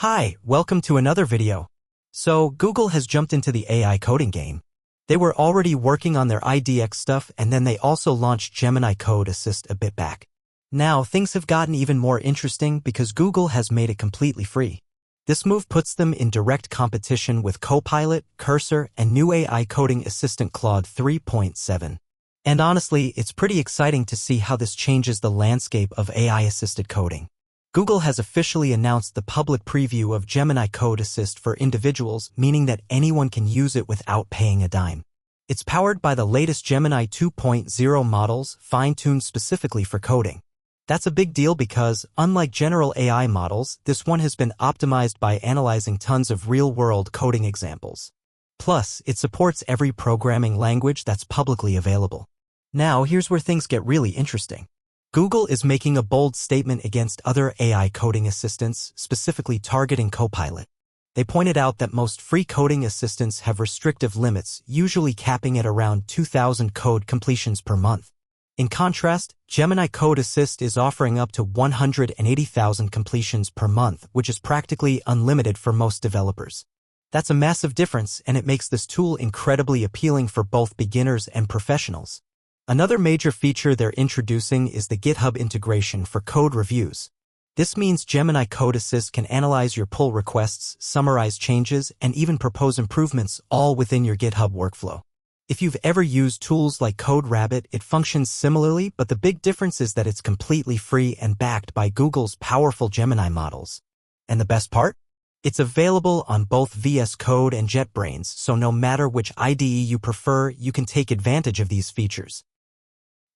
Hi, welcome to another video. So, Google has jumped into the AI coding game. They were already working on their IDX stuff and then they also launched Gemini Code Assist a bit back. Now, things have gotten even more interesting because Google has made it completely free. This move puts them in direct competition with Copilot, Cursor, and new AI coding assistant Claude 3.7. And honestly, it's pretty exciting to see how this changes the landscape of AI-assisted coding. Google has officially announced the public preview of Gemini Code Assist for individuals, meaning that anyone can use it without paying a dime. It's powered by the latest Gemini 2.0 models, fine-tuned specifically for coding. That's a big deal because, unlike general AI models, this one has been optimized by analyzing tons of real-world coding examples. Plus, it supports every programming language that's publicly available. Now, here's where things get really interesting. Google is making a bold statement against other AI coding assistants, specifically targeting Copilot. They pointed out that most free coding assistants have restrictive limits, usually capping at around 2,000 code completions per month. In contrast, Gemini Code Assist is offering up to 180,000 completions per month, which is practically unlimited for most developers. That's a massive difference, and it makes this tool incredibly appealing for both beginners and professionals. Another major feature they're introducing is the GitHub integration for code reviews. This means Gemini Code Assist can analyze your pull requests, summarize changes, and even propose improvements all within your GitHub workflow. If you've ever used tools like CodeRabbit, it functions similarly, but the big difference is that it's completely free and backed by Google's powerful Gemini models. And the best part? It's available on both VS Code and JetBrains, so no matter which IDE you prefer, you can take advantage of these features.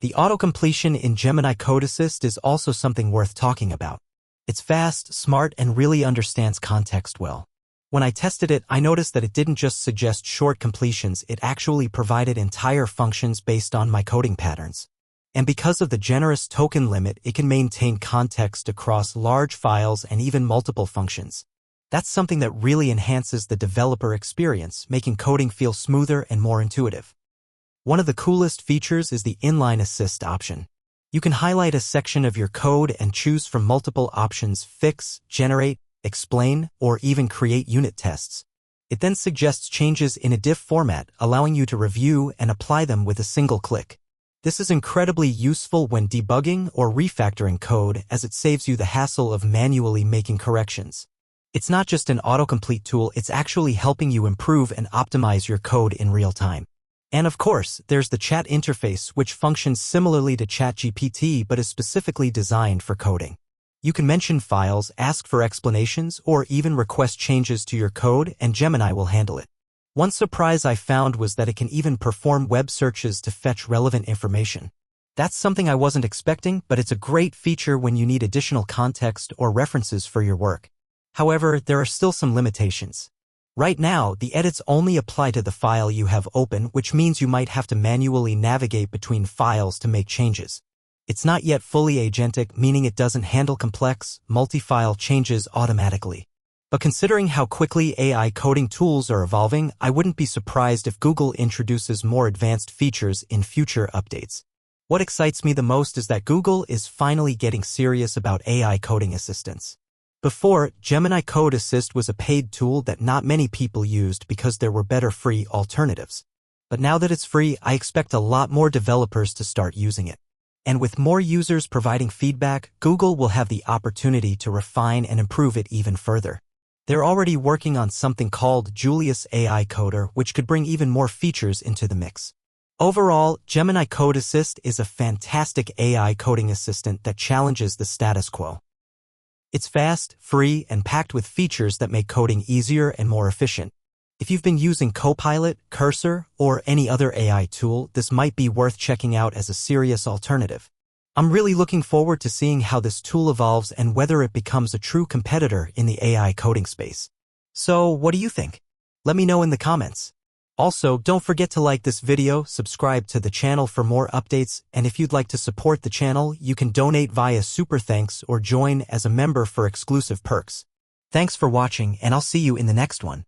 The auto-completion in Gemini Code Assist is also something worth talking about. It's fast, smart, and really understands context well. When I tested it, I noticed that it didn't just suggest short completions, it actually provided entire functions based on my coding patterns. And because of the generous token limit, it can maintain context across large files and even multiple functions. That's something that really enhances the developer experience, making coding feel smoother and more intuitive. One of the coolest features is the inline assist option. You can highlight a section of your code and choose from multiple options: fix, generate, explain, or even create unit tests. It then suggests changes in a diff format, allowing you to review and apply them with a single click. This is incredibly useful when debugging or refactoring code, as it saves you the hassle of manually making corrections. It's not just an autocomplete tool, it's actually helping you improve and optimize your code in real time. And of course, there's the chat interface, which functions similarly to ChatGPT but is specifically designed for coding. You can mention files, ask for explanations, or even request changes to your code, and Gemini will handle it. One surprise I found was that it can even perform web searches to fetch relevant information. That's something I wasn't expecting, but it's a great feature when you need additional context or references for your work. However, there are still some limitations. Right now, the edits only apply to the file you have open, which means you might have to manually navigate between files to make changes. It's not yet fully agentic, meaning it doesn't handle complex, multi-file changes automatically. But considering how quickly AI coding tools are evolving, I wouldn't be surprised if Google introduces more advanced features in future updates. What excites me the most is that Google is finally getting serious about AI coding assistants. Before, Gemini Code Assist was a paid tool that not many people used because there were better free alternatives. But now that it's free, I expect a lot more developers to start using it. And with more users providing feedback, Google will have the opportunity to refine and improve it even further. They're already working on something called Julius AI Coder, which could bring even more features into the mix. Overall, Gemini Code Assist is a fantastic AI coding assistant that challenges the status quo. It's fast, free, and packed with features that make coding easier and more efficient. If you've been using Copilot, Cursor, or any other AI tool, this might be worth checking out as a serious alternative. I'm really looking forward to seeing how this tool evolves and whether it becomes a true competitor in the AI coding space. So, what do you think? Let me know in the comments. Also, don't forget to like this video, subscribe to the channel for more updates, and if you'd like to support the channel, you can donate via Super Thanks or join as a member for exclusive perks. Thanks for watching, and I'll see you in the next one.